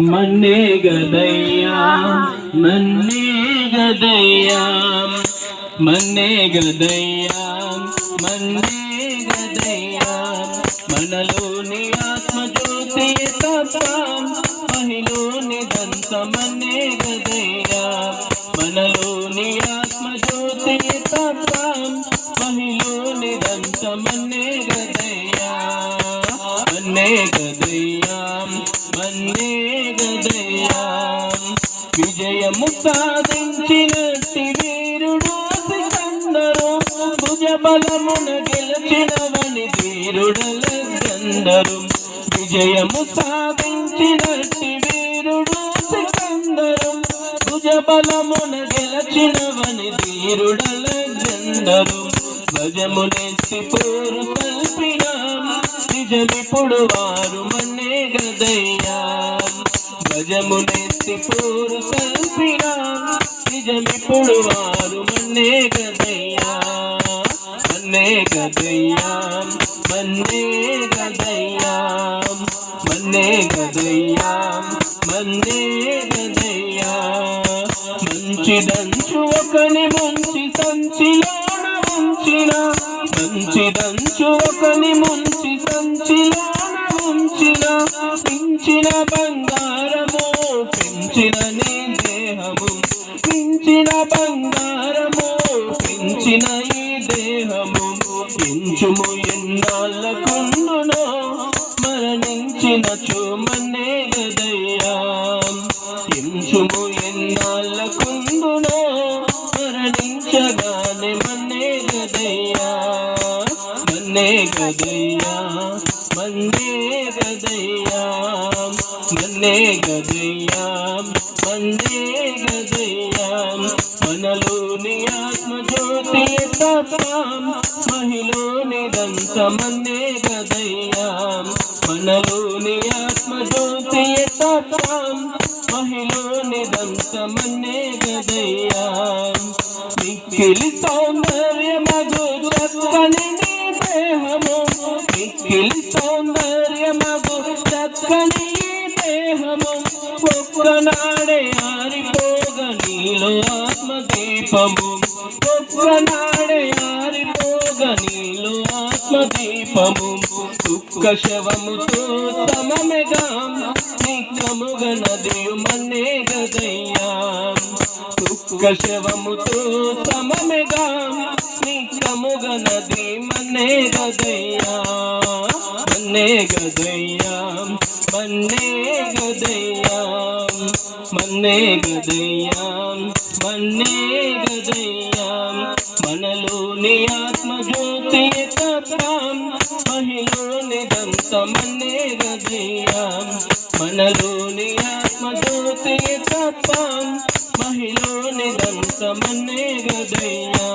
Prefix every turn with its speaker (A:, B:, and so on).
A: మన్నే గదయ్యా మన్నే గదయ్యా మన్నే గదయ్యా మన్నే గదయ్యా మనలోని ఆత్మజ్యోతి తప్ప మహిలోని దంత మన్నే గదయ్యా మనలోని ఆత్మజ్యోతి తప్ప మహిలోని దంత మన్నే గదయ్యా మన్నే గదయ్యా మన్నే గదయ్యా విజయము సాధించినట్టి వీరుడు సికందరు భుజబలమున గెలిచినవని ధీరుడలందరు విజయము సాధించినట్టి వీరుడు సికందరు భుజబలమున గెలిచినవని ధీరుడలందరు భజమునెత్తి పోరు కల్పిన నిజమిప్పుడు వారు మన్నే గదయ్యా భజమునెత్తి పోరు కల్పిన నిజమిప్పుడు వారు మన్నే గదయ్యా మన్నే గదయ్యా మన్నే గదయ్యా మన్నే గదయ్యా మన్నే గదయ్యా మంచిదంచు ఒకని ముంచి సంచిలోన ఉంచిన మంచిదంచు ఒకని ముంచి సంచిలోన ఉంచిన పెంచిన బంగారము పెంచిన నీ దేహము పెంచిన బంగారము పెంచిన ఈ దేహము పెంచుము ఎన్నాళ్ళకుండునో మరణించిన మన్నే గదయ్యా పెంచుము ఎన్నాళ్ళకుండునో మరణించగానే మన్నే గదయ్యా మన్నే గదయ్యా మన్నే గదయ్యా మన్నే గదయ్యా మన్నే గదయ్యా మనలోని ఆత్మజ్యోతి తప్ప మహిలోని దంత మన్నే గదయ్యా మనలోని ఆత్మజ్యోతి తప్ప మహిలోని దంత మన్నే గదయ్యా మిక్కిలి సౌందర్యమగు చక్కని నీ దేహము మిక్కిలి సౌందర్యమగు చక్కని దేహము ఒక్కనాడే ఆరిపోగ నీలో ఆత్మదీపము ఒక్కనాడే ఆరిపోగ నీలో ఆత్మదీపము దుఃఖ శవముతో సమమెగా నిత్యముగ నదియు మన్నే గదయ్యా దుఃఖ శవముతో సమమెగా నిత్యముగ నది మన్నే గదయ్యా మన్నే గదయ్యా మన్నే గదయ్యా మన్నే గదయ్యా మన్నే గదయ్యా మనలోని ఆత్మజ్యోతి తప్ప మహిలోని దంత మన్నే గదయ్యా మనలోని ఆత్మజ్యోతి తప్ప మహిలోని దంత మన్నే గదయ్యా